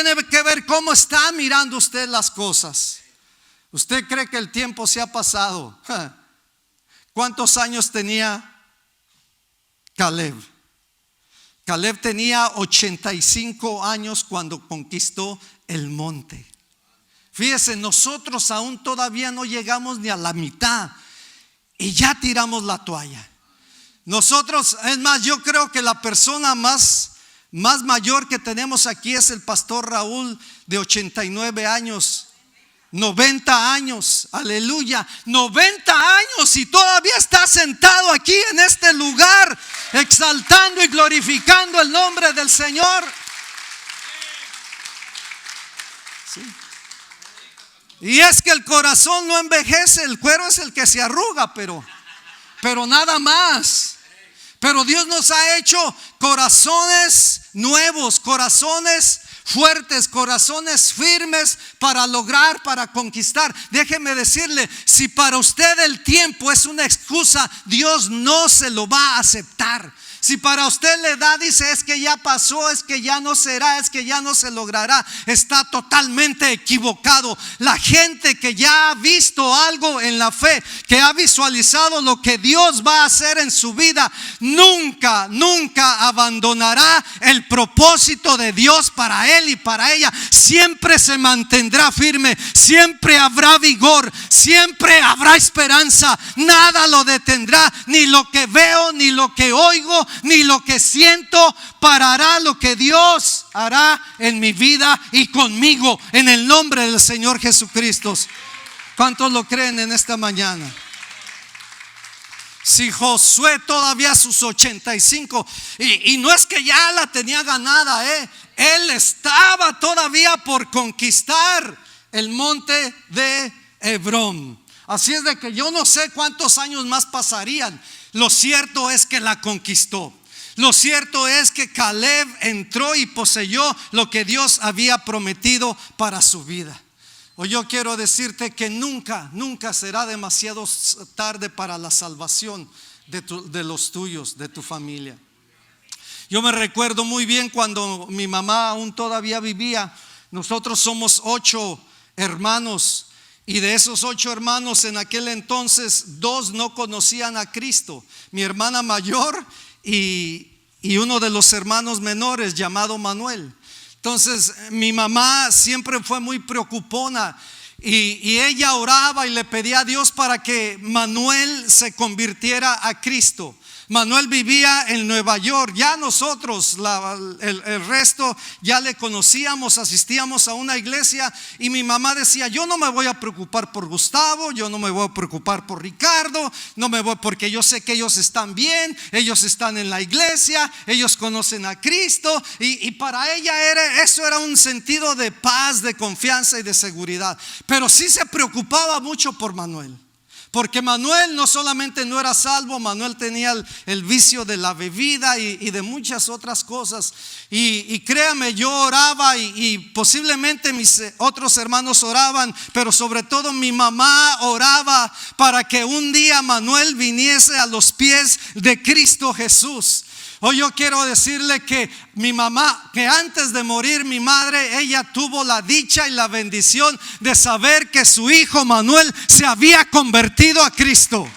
tiene que ver cómo está mirando usted las cosas. ¿Usted cree que el tiempo se ha pasado? ¿Cuántos años tenía Caleb? Caleb tenía 85 años cuando conquistó el monte. Fíjese, nosotros aún todavía no llegamos ni a la mitad y ya tiramos la toalla. Nosotros, es más, yo creo que la persona más mayor que tenemos aquí es el pastor Raúl, de 89 años. 90 años, aleluya, 90 años y todavía está sentado aquí en este lugar, exaltando y glorificando el nombre del Señor. Sí. Y es que el corazón no envejece, el cuero es el que se arruga, pero nada más. Pero Dios nos ha hecho corazones nuevos, corazones fuertes, corazones firmes para lograr, para conquistar. Déjeme decirle, si para usted el tiempo es una excusa, Dios no se lo va a aceptar. Si para usted la edad dice es que ya pasó, es que ya no será, es que ya no se logrará, está totalmente equivocado. La gente que ya ha visto algo en la fe, que ha visualizado lo que Dios va a hacer en su vida, nunca abandonará el propósito de Dios para él y para ella. Siempre se mantendrá firme, siempre habrá vigor, siempre habrá esperanza. Nada lo detendrá, ni lo que veo, ni lo que oigo, ni lo que siento parará lo que Dios hará en mi vida y conmigo, en el nombre del Señor Jesucristo. ¿Cuántos lo creen en esta mañana? Si Josué todavía a sus 85 y no es que ya la tenía ganada, él estaba todavía por conquistar el monte de Hebrón. Así es de que yo no sé cuántos años más pasarían. Lo cierto es que la conquistó. Lo cierto es que Caleb entró y poseyó lo que Dios había prometido para su vida. Hoy yo quiero decirte que nunca será demasiado tarde para la salvación de los tuyos, de tu familia. Yo me recuerdo muy bien cuando mi mamá aún todavía vivía. Nosotros somos 8 hermanos. Y de esos 8 hermanos en aquel entonces 2 no conocían a Cristo. Mi hermana mayor y uno de los hermanos menores llamado Manuel. Entonces mi mamá siempre fue muy preocupona y ella oraba y le pedía a Dios para que Manuel se convirtiera a Cristo. Manuel vivía en Nueva York. Ya nosotros el resto ya le conocíamos, asistíamos a una iglesia. Y mi mamá decía: yo no me voy a preocupar por Gustavo, yo no me voy a preocupar por Ricardo, no me voy, porque yo sé que ellos están bien, ellos están en la iglesia, ellos conocen a Cristo. Y para ella eso era un sentido de paz, de confianza y de seguridad. Pero sí se preocupaba mucho por Manuel, porque Manuel no solamente no era salvo, Manuel tenía el vicio de la bebida y de muchas otras cosas. Y créame, yo oraba y posiblemente mis otros hermanos oraban, pero sobre todo mi mamá oraba para que un día Manuel viniese a los pies de Cristo Jesús. Hoy yo quiero decirle que mi mamá, que antes de morir mi madre, ella tuvo la dicha y la bendición de saber que su hijo Manuel se había convertido a Cristo.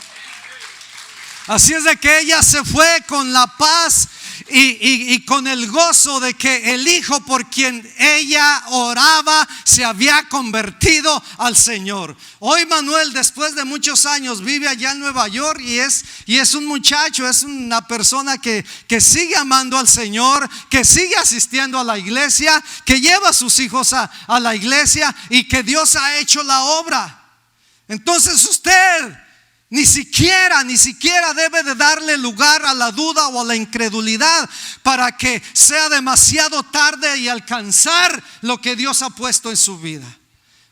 Así es de que ella se fue con la paz y con el gozo de que el hijo por quien ella oraba se había convertido al Señor. Hoy Manuel, después de muchos años, vive allá en Nueva York y es un muchacho, es una persona que sigue amando al Señor, que sigue asistiendo a la iglesia, que lleva a sus hijos a la iglesia y que Dios ha hecho la obra. Entonces usted ni siquiera debe de darle lugar a la duda o a la incredulidad para que sea demasiado tarde y alcanzar lo que Dios ha puesto en su vida.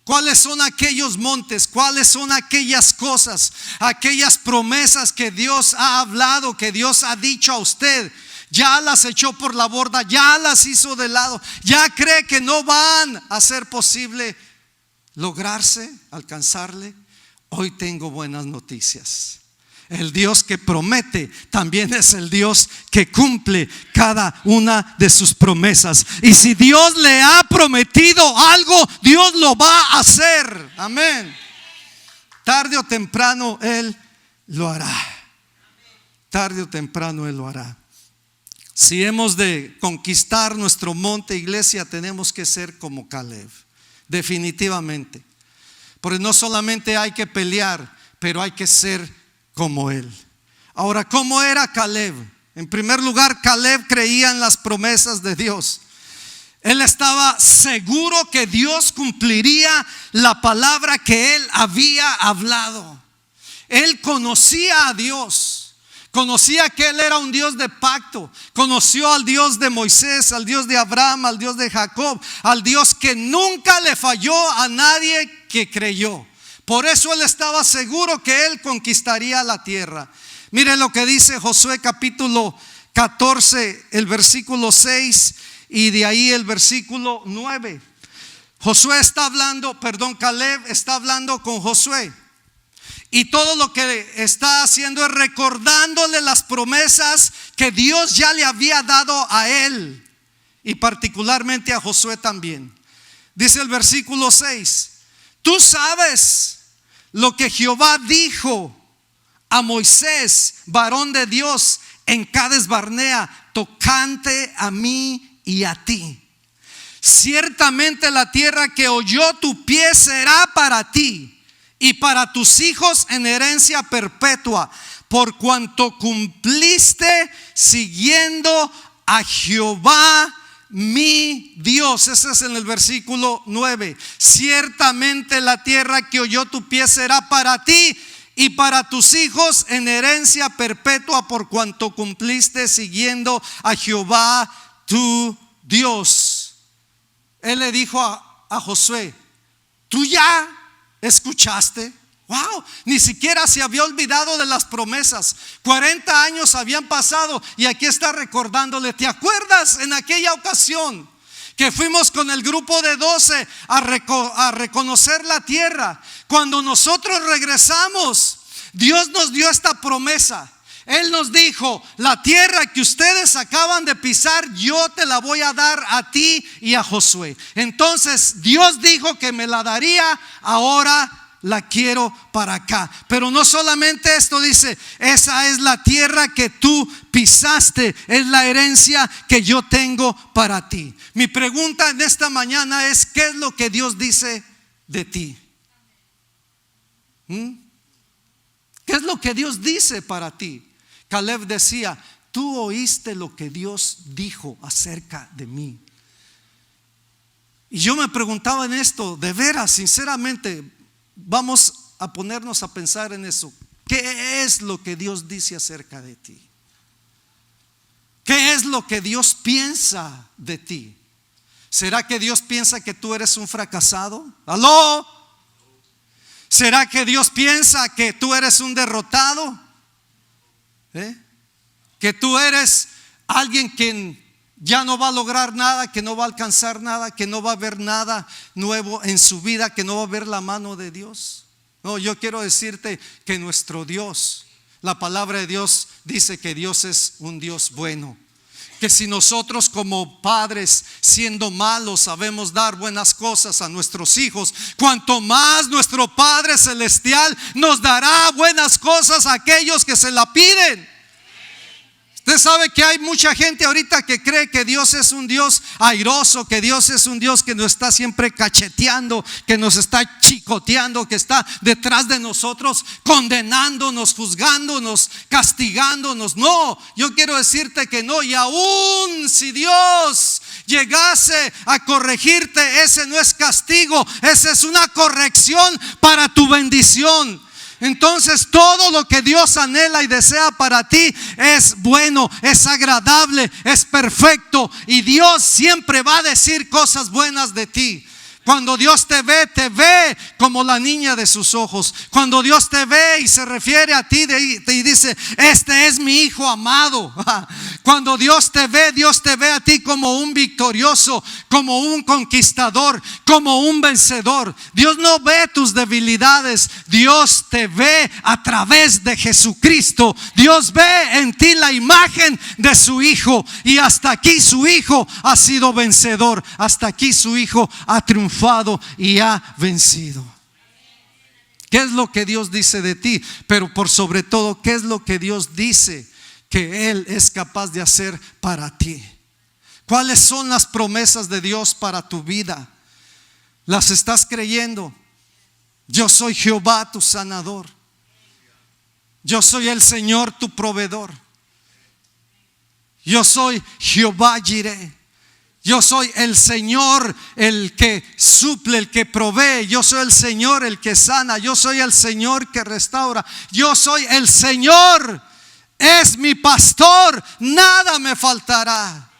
¿Cuáles son aquellos montes? ¿Cuáles son aquellas cosas, aquellas promesas que Dios ha hablado, que Dios ha dicho a usted? Ya las echó por la borda, ya las hizo de lado, ya cree que no van a ser posible lograrse, alcanzarle. Hoy tengo buenas noticias. El Dios que promete también es el Dios que cumple cada una de sus promesas. Y si Dios le ha prometido algo, Dios lo va a hacer. Amén. Tarde o temprano Él lo hará. Tarde o temprano Él lo hará. Si hemos de conquistar nuestro monte, iglesia, tenemos que ser como Caleb. Definitivamente. Porque no solamente hay que pelear, pero hay que ser como él. Ahora, ¿cómo era Caleb? En primer lugar, Caleb creía en las promesas de Dios. Él estaba seguro que Dios cumpliría la palabra que él había hablado. Él conocía a Dios. Conocía que Él era un Dios de pacto. Conoció al Dios de Moisés, al Dios de Abraham, al Dios de Jacob, al Dios que nunca le falló a nadie que creyó. Por eso Él estaba seguro que Él conquistaría la tierra. Mire lo que dice Josué capítulo 14, el versículo 6 y de ahí el versículo 9. Caleb está hablando con Josué. Y todo lo que está haciendo es recordándole las promesas que Dios ya le había dado a él. Y particularmente a Josué también. Dice el versículo 6: Tú sabes lo que Jehová dijo a Moisés, varón de Dios, en Cades Barnea, tocante a mí y a ti. Ciertamente la tierra que oyó tu pie será para ti y para tus hijos en herencia perpetua, por cuanto cumpliste siguiendo a Jehová mi Dios. Ese es en el versículo 9. Ciertamente la tierra que oyó tu pie será para ti y para tus hijos en herencia perpetua, por cuanto cumpliste siguiendo a Jehová tu Dios. Él le dijo a Josué: ¿tú ya escuchaste? Wow, ni siquiera se había olvidado de las promesas. 40 años habían pasado y aquí está recordándole: ¿te acuerdas en aquella ocasión que fuimos con el grupo de 12 a reconocer la tierra? Cuando nosotros regresamos, Dios nos dio esta promesa. Él nos dijo: la tierra que ustedes acaban de pisar, yo te la voy a dar a ti y a Josué. Entonces Dios dijo que me la daría, ahora la quiero para acá. Pero no solamente esto, dice: esa es la tierra que tú pisaste, es la herencia que yo tengo para ti. Mi pregunta en esta mañana es: ¿qué es lo que Dios dice de ti? ¿Qué es lo que Dios dice para ti? Caleb decía: tú oíste lo que Dios dijo acerca de mí. Y yo me preguntaba en esto, de veras, sinceramente, vamos a ponernos a pensar en eso. ¿Qué es lo que Dios dice acerca de ti? ¿Qué es lo que Dios piensa de ti? ¿Será que Dios piensa que tú eres un fracasado? ¿Aló? ¿Será que Dios piensa que tú eres un derrotado? Que tú eres alguien que ya no va a lograr nada, que no va a alcanzar nada, que no va a ver nada nuevo en su vida, que no va a ver la mano de Dios. No, yo quiero decirte que nuestro Dios, la palabra de Dios dice que Dios es un Dios bueno. Que si nosotros como padres, siendo malos, sabemos dar buenas cosas a nuestros hijos, cuanto más nuestro Padre Celestial nos dará buenas cosas a aquellos que se la piden. Usted sabe que hay mucha gente ahorita que cree que Dios es un Dios airoso, que Dios es un Dios que nos está siempre cacheteando, que nos está chicoteando, que está detrás de nosotros condenándonos, juzgándonos, castigándonos. No, yo quiero decirte que no. Y aún si Dios llegase a corregirte, ese no es castigo, esa es una corrección para tu bendición. Entonces todo lo que Dios anhela y desea para ti es bueno, es agradable, es perfecto. Y Dios siempre va a decir cosas buenas de ti. Cuando Dios te ve como la niña de sus ojos. Cuando Dios te ve y se refiere a ti y dice: este es mi hijo amado. Cuando Dios te ve a ti como un victorioso, como un conquistador, como un vencedor. Dios no ve tus debilidades, Dios te ve a través de Jesucristo. Dios ve en ti la imagen de su hijo, y hasta aquí su hijo ha sido vencedor, hasta aquí su hijo ha triunfado y ha vencido. ¿Qué es lo que Dios dice de ti? Pero por sobre todo, ¿qué es lo que Dios dice que Él es capaz de hacer para ti? ¿Cuáles son las promesas de Dios para tu vida? ¿Las estás creyendo? Yo soy Jehová tu sanador. Yo soy el Señor tu proveedor. Yo soy Jehová Jireh. Yo soy el Señor el que suple, el que provee. Yo soy el Señor el que sana. Yo soy el Señor que restaura. Yo soy el Señor, es mi pastor, nada me faltará.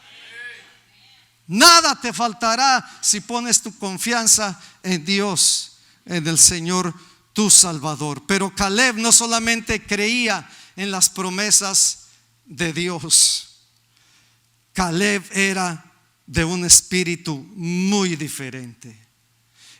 Nada te faltará si pones tu confianza en Dios, en el Señor tu Salvador. Pero Caleb no solamente creía en las promesas de Dios. Caleb era de un espíritu muy diferente.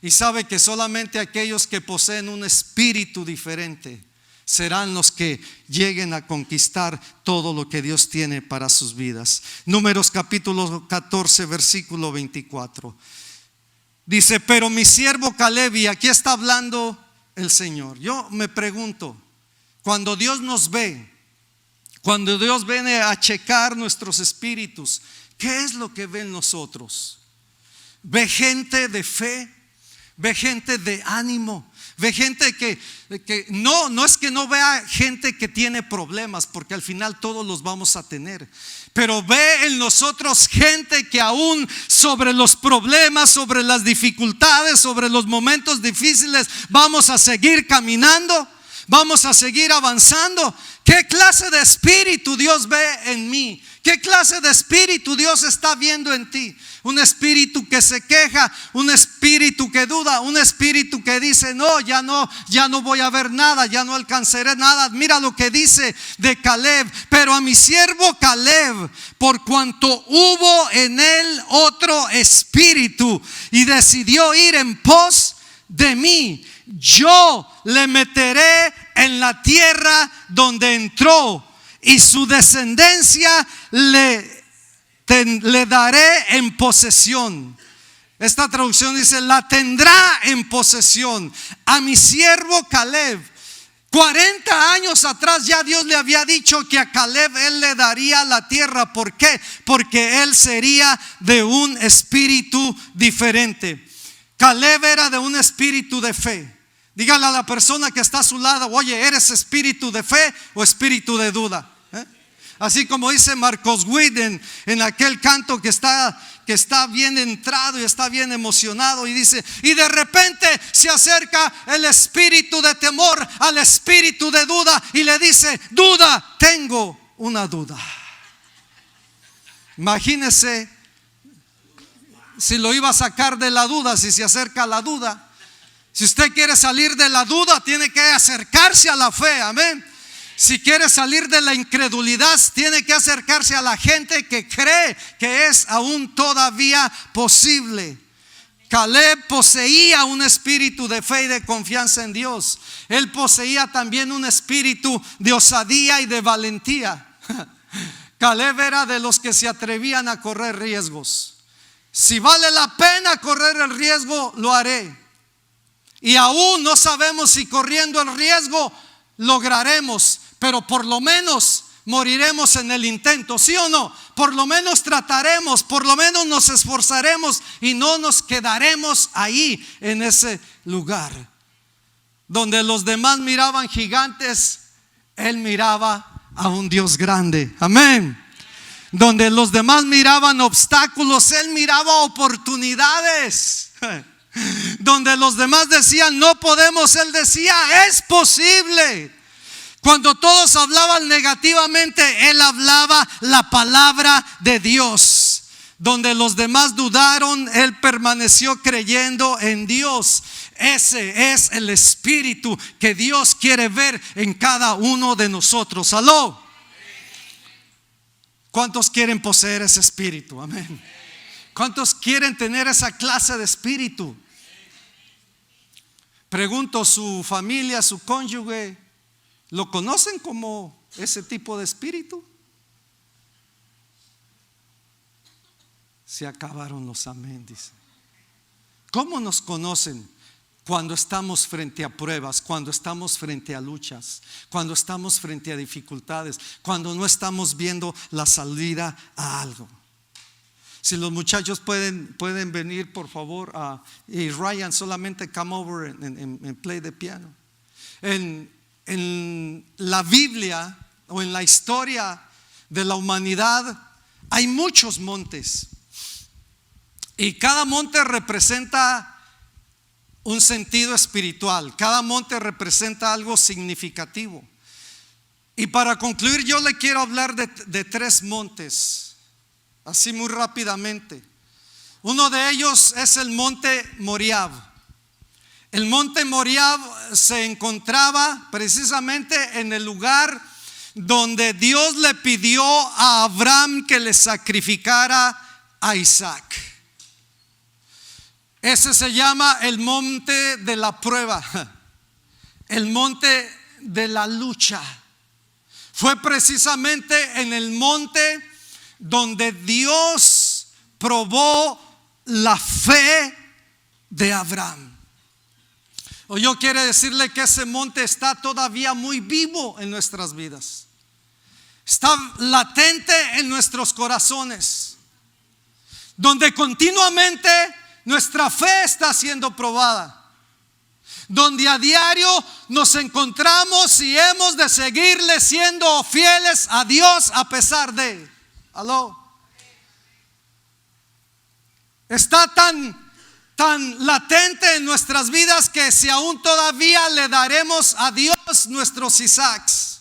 Y sabe que solamente aquellos que poseen un espíritu diferente serán los que lleguen a conquistar todo lo que Dios tiene para sus vidas. Números capítulo 14 versículo 24. Dice: pero mi siervo Caleb, y aquí está hablando el Señor. Yo me pregunto, cuando Dios nos ve, cuando Dios viene a checar nuestros espíritus, ¿qué es lo que ve en nosotros? ¿Ve gente de fe? ¿Ve gente de ánimo? ¿Ve gente que no es que no vea gente que tiene problemas? Porque al final todos los vamos a tener. Pero ve en nosotros gente que aún sobre los problemas, sobre las dificultades, sobre los momentos difíciles, vamos a seguir caminando, vamos a seguir avanzando. ¿Qué clase de espíritu Dios ve en mí? ¿Qué clase de espíritu Dios está viendo en ti? Un espíritu que se queja, un espíritu que duda, un espíritu que dice: no, ya no voy a ver nada, ya no alcanzaré nada. Mira lo que dice de Caleb: pero a mi siervo Caleb, por cuanto hubo en él otro espíritu y decidió ir en pos de mí, yo le meteré en la tierra donde entró, y su descendencia le daré en posesión. Esta traducción dice: la tendrá en posesión. A mi siervo Caleb. 40 años atrás ya Dios le había dicho que a Caleb Él le daría la tierra. ¿Por qué? Porque él sería de un espíritu diferente. Caleb era de un espíritu de fe. Dígale a la persona que está a su lado: oye, ¿eres espíritu de fe o espíritu de duda? Así como dice Marcos Witt en aquel canto que está bien entrado y está bien emocionado, y dice: y de repente se acerca el espíritu de temor al espíritu de duda y le dice: duda, tengo una duda. Imagínese si lo iba a sacar de la duda, si se acerca a la duda. Si usted quiere salir de la duda, tiene que acercarse a la fe, amén. Si quiere salir de la incredulidad, tiene que acercarse a la gente que cree que es aún todavía posible. Caleb poseía un espíritu de fe y de confianza en Dios. Él poseía también un espíritu de osadía y de valentía. Caleb era de los que se atrevían a correr riesgos. Si vale la pena correr el riesgo, lo haré. Y aún no sabemos si corriendo el riesgo lograremos, pero por lo menos moriremos en el intento, ¿sí o no? Por lo menos trataremos, por lo menos nos esforzaremos y no nos quedaremos ahí en ese lugar. Donde los demás miraban gigantes, él miraba a un Dios grande, amén. Donde los demás miraban obstáculos, él miraba oportunidades. Donde los demás decían no podemos, él decía es posible. Cuando todos hablaban negativamente, él hablaba la palabra de Dios. Donde los demás dudaron, él permaneció creyendo en Dios. Ese es el espíritu que Dios quiere ver en cada uno de nosotros. Aló. ¿Cuántos quieren poseer ese espíritu? Amén. ¿Cuántos quieren tener esa clase de espíritu? Pregunto, ¿su familia, su cónyuge, lo conocen como ese tipo de espíritu? Se acabaron los amén, dice. ¿Cómo nos conocen? Cuando estamos frente a pruebas, cuando estamos frente a luchas, cuando estamos frente a dificultades, cuando no estamos viendo la salida a algo. Si los muchachos pueden venir, por favor, y Ryan, solamente come over and play the piano. En la Biblia o en la historia de la humanidad hay muchos montes, y cada monte representa un sentido espiritual. Cada monte representa algo significativo. Y para concluir, yo le quiero hablar de 3 montes, así muy rápidamente. Uno de ellos es el monte Moriab. El monte Moriab se encontraba precisamente en el lugar donde Dios le pidió a Abraham que le sacrificara a Isaac. Ese se llama el monte de la prueba, el monte de la lucha. Fue precisamente en el monte donde Dios probó la fe de Abraham. Yo quiero decirle que ese monte está todavía muy vivo en nuestras vidas. Está latente en nuestros corazones, donde continuamente nuestra fe está siendo probada, donde a diario nos encontramos y hemos de seguirle siendo fieles a Dios a pesar de. Aló. Está tan latente en nuestras vidas que si aún todavía le daremos a Dios nuestros Isaacs,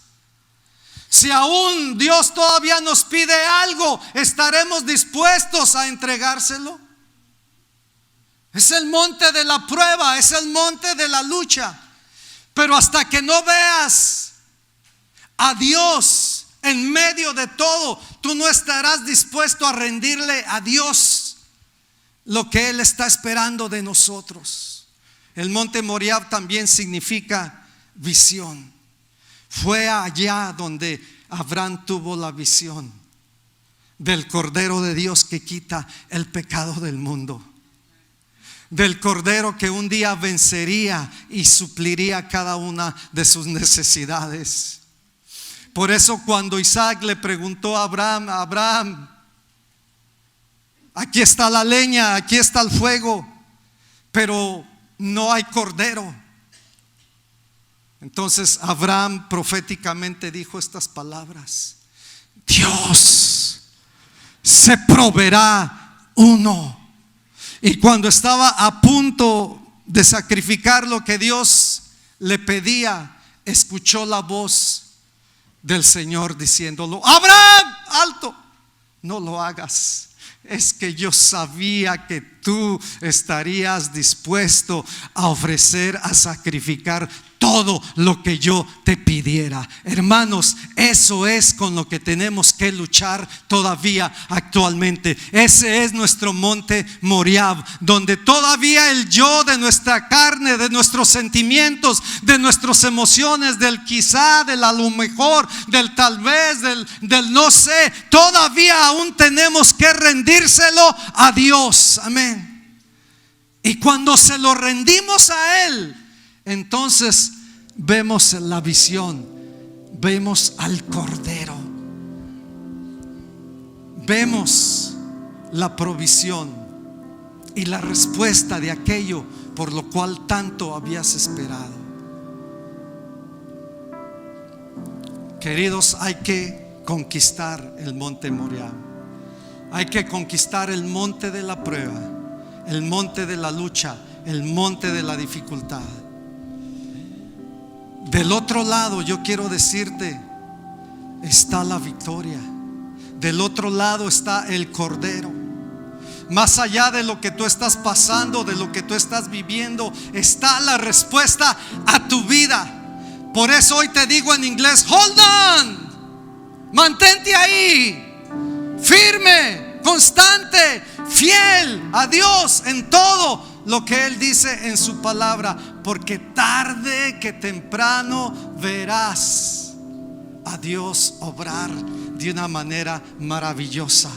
si aún Dios todavía nos pide algo, ¿estaremos dispuestos a entregárselo? Es el monte de la prueba, es el monte de la lucha. Pero hasta que no veas a Dios en medio de todo, tú no estarás dispuesto a rendirle a Dios lo que Él está esperando de nosotros. El monte Moriab también significa visión. Fue allá donde Abraham tuvo la visión del Cordero de Dios que quita el pecado del mundo, del Cordero que un día vencería y supliría cada una de sus necesidades. Por eso cuando Isaac le preguntó a Abraham, aquí está la leña, aquí está el fuego, pero no hay cordero. Entonces Abraham proféticamente dijo estas palabras: Dios se proveerá uno. Y cuando estaba a punto de sacrificar lo que Dios le pedía, escuchó la voz del Señor diciéndolo: Abraham, alto, no lo hagas. Es que yo sabía que tú estarías dispuesto a ofrecer, a sacrificar todo lo que yo te pidiera. Hermanos, eso es con lo que tenemos que luchar todavía actualmente. Ese es nuestro monte Moriab, donde todavía el yo de nuestra carne, de nuestros sentimientos, de nuestras emociones, del quizá, del a lo mejor, del tal vez, del no sé, todavía aún tenemos que rendírselo a Dios. Amén. Y cuando se lo rendimos a Él, entonces vemos la visión, vemos al Cordero, vemos la provisión y la respuesta de aquello por lo cual tanto habías esperado. Queridos, hay que conquistar el monte Moriab. Hay que conquistar el monte de la prueba, el monte de la lucha, el monte de la dificultad. Del otro lado, yo quiero decirte, está la victoria. Del otro lado está el Cordero. Más allá de lo que tú estás pasando, de lo que tú estás viviendo, está la respuesta a tu vida. Por eso hoy te digo en inglés: hold on, mantente ahí, firme, constante, fiel a Dios en todo lo que Él dice en su palabra, porque tarde que temprano verás a Dios obrar de una manera maravillosa.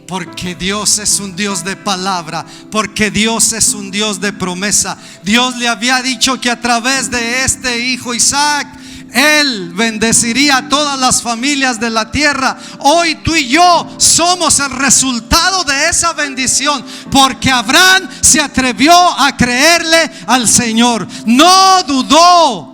Porque Dios es un Dios de palabra, porque Dios es un Dios de promesa. Dios le había dicho que a través de este hijo Isaac, Él bendeciría a todas las familias de la tierra. Hoy tú y yo somos el resultado de esa bendición, porque Abraham se atrevió a creerle al Señor. No dudó,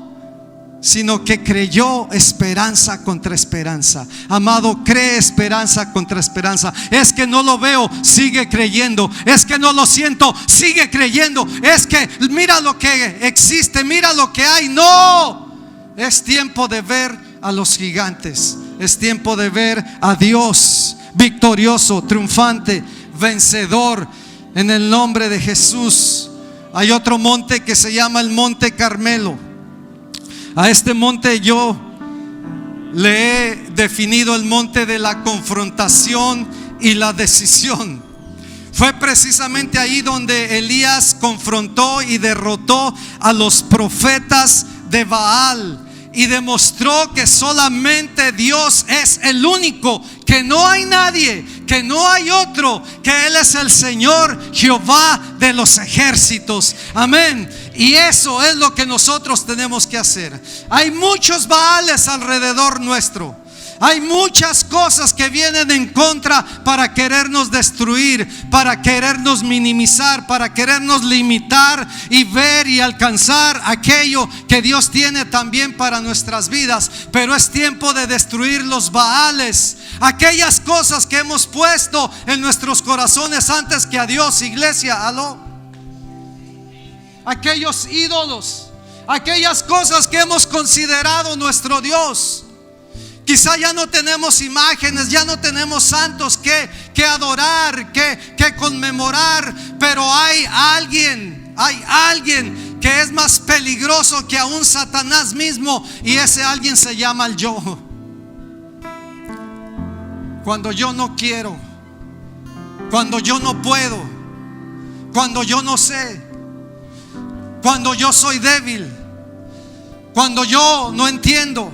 sino que creyó, esperanza contra esperanza. Amado, cree esperanza contra esperanza. Es que no lo veo, sigue creyendo. Es que no lo siento, sigue creyendo. Es que mira lo que existe, mira lo que hay. No, es tiempo de ver a los gigantes. Es tiempo de ver a Dios victorioso, triunfante, vencedor, en el nombre de Jesús. Hay otro monte que se llama el Monte Carmelo. A este monte yo le he definido el monte de la confrontación y la decisión. Fue precisamente ahí donde Elías confrontó y derrotó a los profetas de Baal y demostró que solamente Dios es el único, que no hay nadie, que no hay otro, que Él es el Señor Jehová de los ejércitos. Amén. Y eso es lo que nosotros tenemos que hacer. Hay muchos Baales alrededor nuestro. Hay muchas cosas que vienen en contra para querernos destruir, para querernos minimizar, para querernos limitar y ver y alcanzar aquello que Dios tiene también para nuestras vidas. Pero es tiempo de destruir los Baales, aquellas cosas que hemos puesto en nuestros corazones antes que a Dios, iglesia. Aló. Aquellos ídolos, aquellas cosas que hemos considerado nuestro Dios. Quizá ya no tenemos imágenes, ya no tenemos santos que adorar, que conmemorar, pero hay alguien que es más peligroso que aún Satanás mismo, y ese alguien se llama el yo. Cuando yo no quiero, cuando yo no puedo, cuando yo no sé, cuando yo soy débil, cuando yo no entiendo,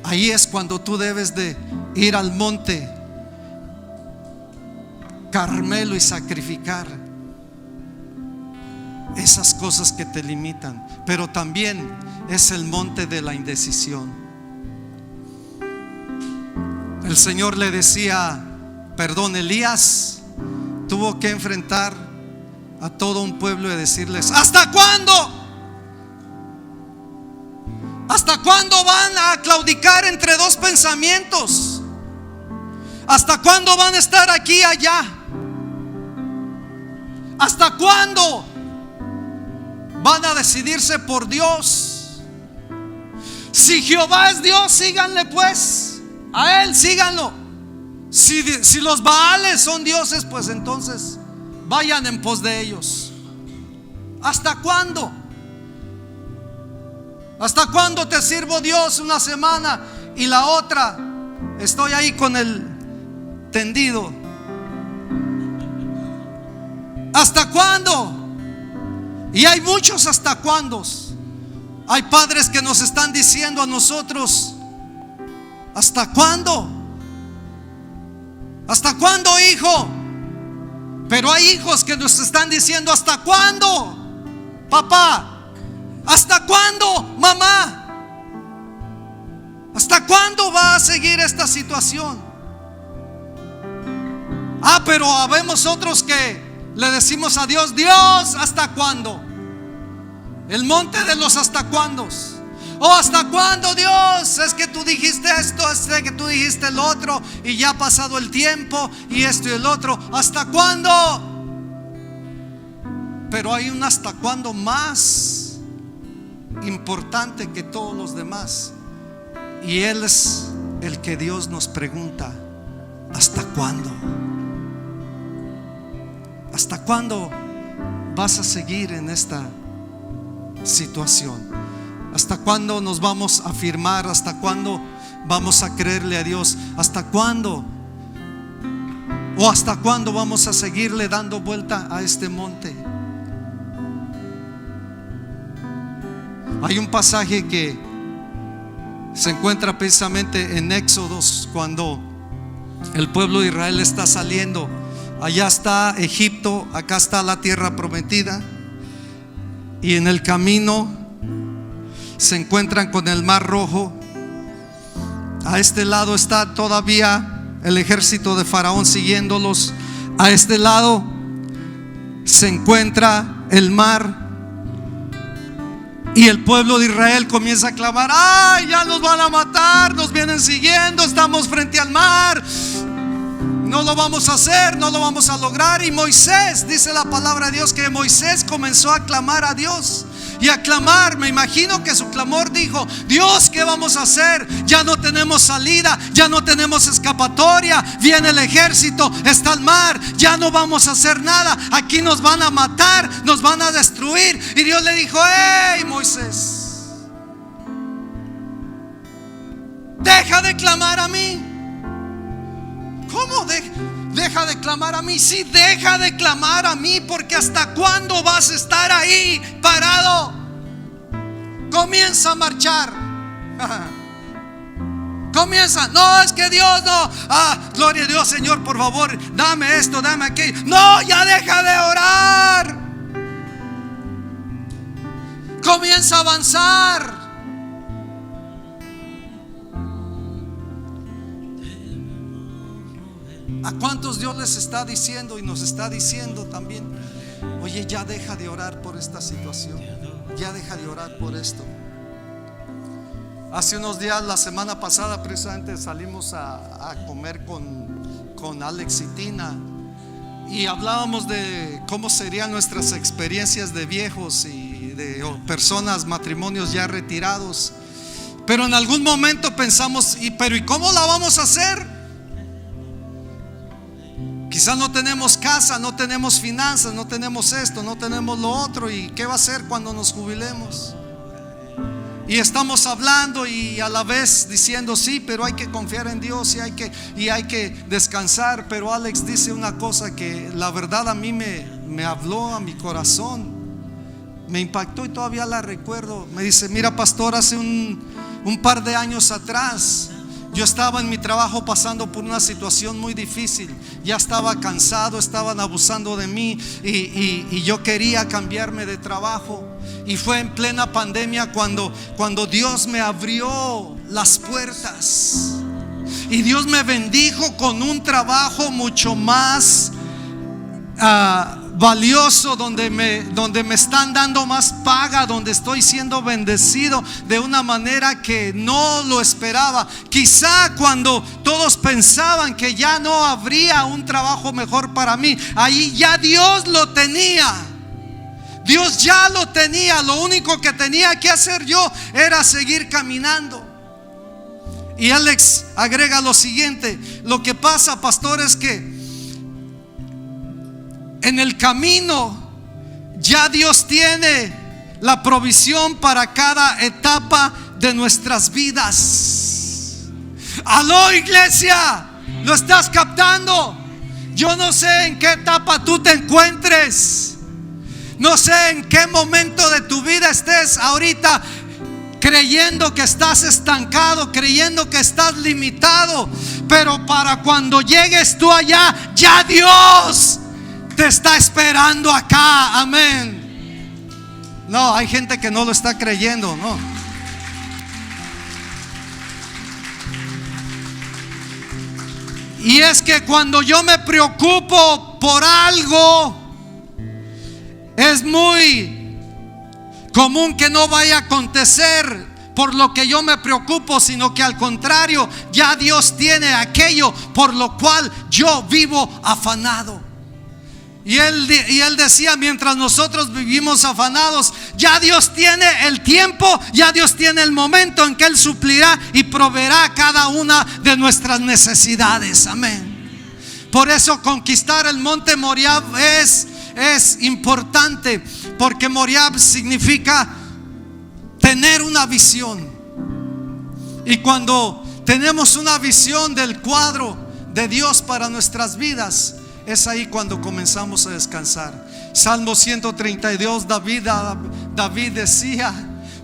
ahí es cuando tú debes de ir al monte Carmelo y sacrificar esas cosas que te limitan. Pero también es el monte de la indecisión. El Señor le decía, Elías tuvo que enfrentar a todo un pueblo y decirles: ¿hasta cuándo? ¿Hasta cuándo van a claudicar entre dos pensamientos? ¿Hasta cuándo van a estar aquí y allá? ¿Hasta cuándo van a decidirse por Dios? Si Jehová es Dios, síganle pues, a Él síganlo. Si los Baales son dioses, pues entonces vayan en pos de ellos. ¿Hasta cuándo? ¿Hasta cuándo te sirvo, Dios, una semana y la otra estoy ahí con el tendido? ¿Hasta cuándo? Y hay muchos hasta cuándos. Hay padres que nos están diciendo a nosotros: ¿hasta cuándo? ¿Hasta cuándo, hijo? Pero hay hijos que nos están diciendo: ¿hasta cuándo, papá? ¿Hasta cuándo, mamá? ¿Hasta cuándo va a seguir esta situación? Pero habemos otros que le decimos a Dios: Dios, ¿hasta cuándo? El monte de los hasta cuándos. ¿Hasta cuándo, Dios? Es que tú dijiste esto, es que tú dijiste el otro, y ya ha pasado el tiempo, y esto y el otro. ¿Hasta cuándo? Pero hay un hasta cuándo más importante que todos los demás, y Él es el que Dios nos pregunta: ¿hasta cuándo? ¿Hasta cuándo vas a seguir en esta situación? ¿Hasta cuándo nos vamos a afirmar? ¿Hasta cuándo vamos a creerle a Dios? ¿Hasta cuándo? ¿O hasta cuándo vamos a seguirle dando vuelta a este monte? Hay un pasaje que se encuentra precisamente en Éxodos, cuando el pueblo de Israel está saliendo. Allá está Egipto, acá está la tierra prometida, y en el camino se encuentran con el Mar Rojo. A este lado está todavía el ejército de Faraón siguiéndolos. A este lado se encuentra el mar, y el pueblo de Israel comienza a clamar: ¡ay, ya nos van a matar! Nos vienen siguiendo, estamos frente al mar, no lo vamos a hacer, no lo vamos a lograr. Y Moisés, dice la palabra de Dios, que Moisés comenzó a clamar a Dios. Y a clamar, me imagino que su clamor dijo: Dios, ¿qué vamos a hacer? Ya no tenemos salida, ya no tenemos escapatoria. Viene el ejército, está el mar, ya no vamos a hacer nada. Aquí nos van a matar, nos van a destruir. Y Dios le dijo: ¡hey, Moisés! Deja de clamar a mí. ¿Cómo deja de clamar a mí? Sí, deja de clamar a mí, porque ¿hasta cuándo vas a estar ahí parado? Comienza a marchar. Comienza. No, es que Dios no. Gloria a Dios, Señor, por favor, dame esto, dame aquello. No, ya deja de orar. Comienza a avanzar. ¿A cuántos Dios les está diciendo y nos está diciendo también: oye, ya deja de orar por esta situación, ya deja de orar por esto? Hace unos días, la semana pasada, precisamente salimos a comer con Alex y Tina, y hablábamos de cómo serían nuestras experiencias de viejos y de personas, matrimonios ya retirados. Pero en algún momento pensamos: ¿y cómo la vamos a hacer? Quizás no tenemos casa, no tenemos finanzas, no tenemos esto, no tenemos lo otro. ¿Y qué va a hacer cuando nos jubilemos? Y estamos hablando y a la vez diciendo: sí, pero hay que confiar en Dios y hay que descansar. Pero Alex dice una cosa que la verdad a mí me habló a mi corazón, me impactó y todavía la recuerdo. Me dice: mira, pastor, hace un par de años atrás, yo estaba en mi trabajo pasando por una situación muy difícil. Ya estaba cansado, estaban abusando de mí y yo quería cambiarme de trabajo. Y fue en plena pandemia cuando Dios me abrió las puertas. Y Dios me bendijo con un trabajo mucho más valioso, donde me están dando más paga, donde estoy siendo bendecido de una manera que no lo esperaba. Quizá cuando todos pensaban que ya no habría un trabajo mejor para mí, ahí ya Dios lo tenía. Dios ya lo tenía. Lo único que tenía que hacer yo era seguir caminando. Y Alex agrega lo siguiente: lo que pasa, pastor, es que en el camino ya Dios tiene la provisión para cada etapa de nuestras vidas. Aló, iglesia, ¿lo estás captando? Yo no sé en qué etapa tú te encuentres, no sé en qué momento de tu vida estés ahorita, creyendo que estás estancado, creyendo que estás limitado. Pero para cuando llegues tú allá, ya Dios te está esperando acá. Amén. No, hay gente que no lo está creyendo, no. Y es que cuando yo me preocupo por algo, es muy común que no vaya a acontecer por lo que yo me preocupo, sino que al contrario, ya Dios tiene aquello por lo cual yo vivo afanado. Y él decía: mientras nosotros vivimos afanados, ya Dios tiene el tiempo, ya Dios tiene el momento en que Él suplirá y proveerá cada una de nuestras necesidades. Amén. Por eso conquistar el monte Moriah es importante, porque Moriah significa tener una visión. Y cuando tenemos una visión del cuadro de Dios para nuestras vidas, es ahí cuando comenzamos a descansar. Salmo 132, David decía: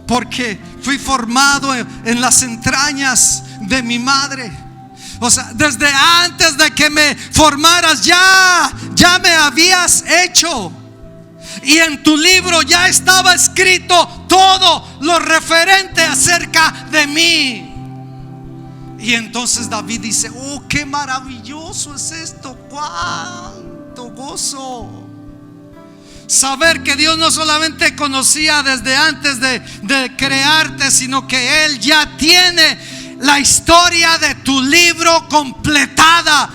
porque fui formado en las entrañas de mi madre. O sea, desde antes de que me formaras ya me habías hecho. Y en tu libro ya estaba escrito todo lo referente acerca de mí. Y entonces David dice: oh, qué maravilloso es esto, cuánto gozo. Saber que Dios no solamente conocía desde antes de crearte, sino que Él ya tiene la historia de tu libro completada.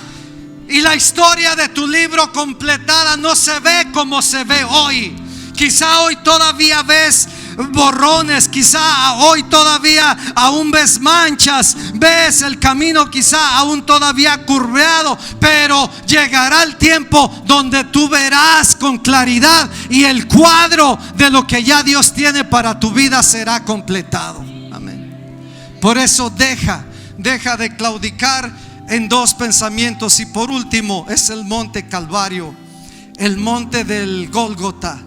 Y la historia de tu libro completada no se ve como se ve hoy. Quizá hoy todavía ves borrones, quizá hoy todavía aún ves manchas, ves el camino quizá aún todavía curveado, pero llegará el tiempo donde tú verás con claridad y el cuadro de lo que ya Dios tiene para tu vida será completado. Amén. Por eso deja de claudicar en dos pensamientos. Y por último es el monte Calvario, el monte del Gólgota.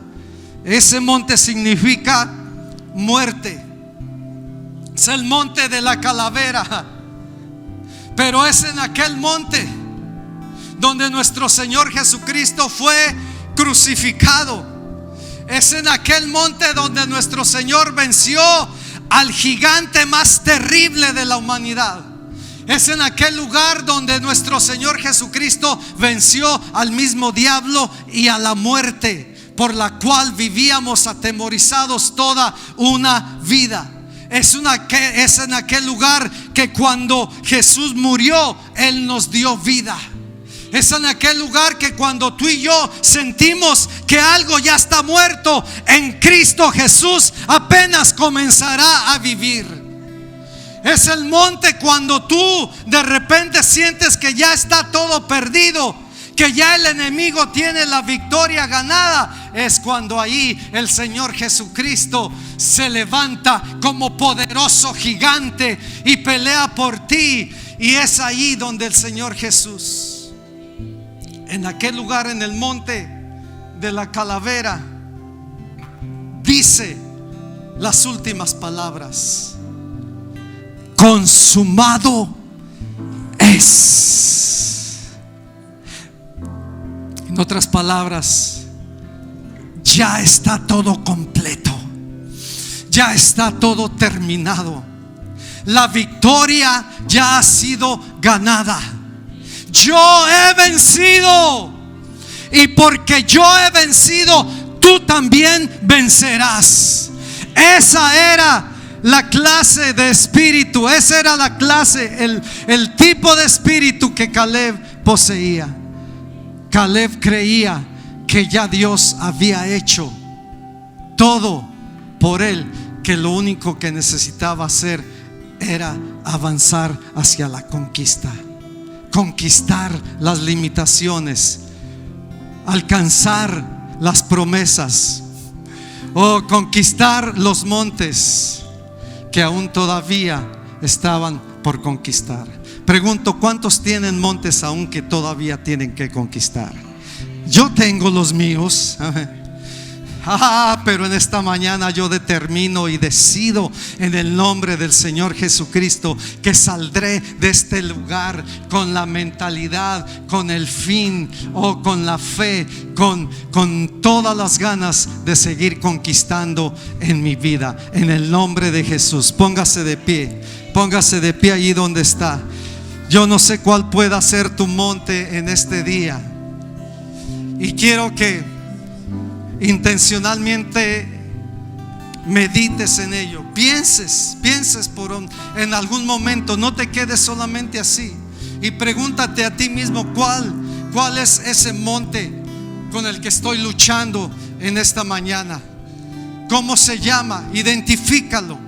Ese monte significa muerte. Es el monte de la calavera. Pero es en aquel monte donde nuestro Señor Jesucristo fue crucificado. Es en aquel monte donde nuestro Señor venció al gigante más terrible de la humanidad. Es en aquel lugar donde nuestro Señor Jesucristo venció al mismo diablo y a la muerte, por la cual vivíamos atemorizados toda una vida. Es en aquel lugar que cuando Jesús murió, Él nos dio vida. Es en aquel lugar que cuando tú y yo sentimos que algo ya está muerto, en Cristo Jesús apenas comenzará a vivir. Es el monte cuando tú de repente sientes que ya está todo perdido, que ya el enemigo tiene la victoria ganada. Es cuando ahí el Señor Jesucristo se levanta como poderoso gigante y pelea por ti. Y es ahí donde el Señor Jesús, en aquel lugar, en el monte de la calavera, dice las últimas palabras: consumado es. En otras palabras, ya está todo completo, ya está todo terminado. La victoria ya ha sido ganada. Yo he vencido, y porque yo he vencido, tú también vencerás. Esa era la clase de espíritu, esa era la clase, el tipo de espíritu que Caleb poseía. Caleb creía que ya Dios había hecho todo por él, que lo único que necesitaba hacer era avanzar hacia la conquista, conquistar las limitaciones, alcanzar las promesas, o conquistar los montes que aún todavía estaban por conquistar. Pregunto, ¿cuántos tienen montes aún que todavía tienen que conquistar? Yo tengo los míos. Pero en esta mañana yo determino y decido en el nombre del Señor Jesucristo que saldré de este lugar con la mentalidad, con el fin, con la fe, con todas las ganas de seguir conquistando en mi vida. En el nombre de Jesús, póngase de pie allí donde está. Yo no sé cuál pueda ser tu monte en este día, y quiero que intencionalmente medites en ello, pienses en algún momento. No te quedes solamente así, y pregúntate a ti mismo cuál es ese monte con el que estoy luchando en esta mañana. ¿Cómo se llama? Identifícalo.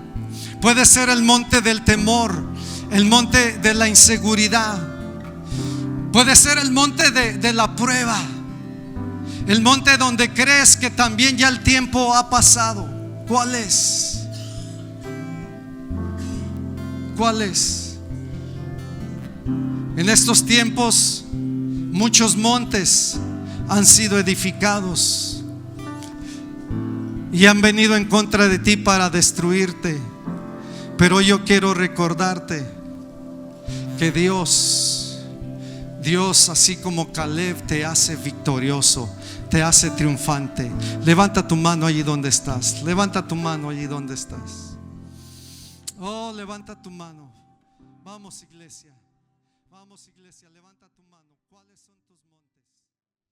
Puede ser el monte del temor, el monte de la inseguridad, Puede ser el monte de la prueba, el monte donde crees que también ya el tiempo ha pasado. ¿Cuál es? ¿Cuál es? En estos tiempos muchos montes han sido edificados y han venido en contra de ti para destruirte. Pero yo quiero recordarte que Dios, así como Caleb, te hace victorioso, te hace triunfante. Levanta tu mano allí donde estás. Levanta tu mano allí donde estás. Oh, levanta tu mano. Vamos, iglesia. Vamos, iglesia, levanta tu mano. ¿Cuáles son tus manos?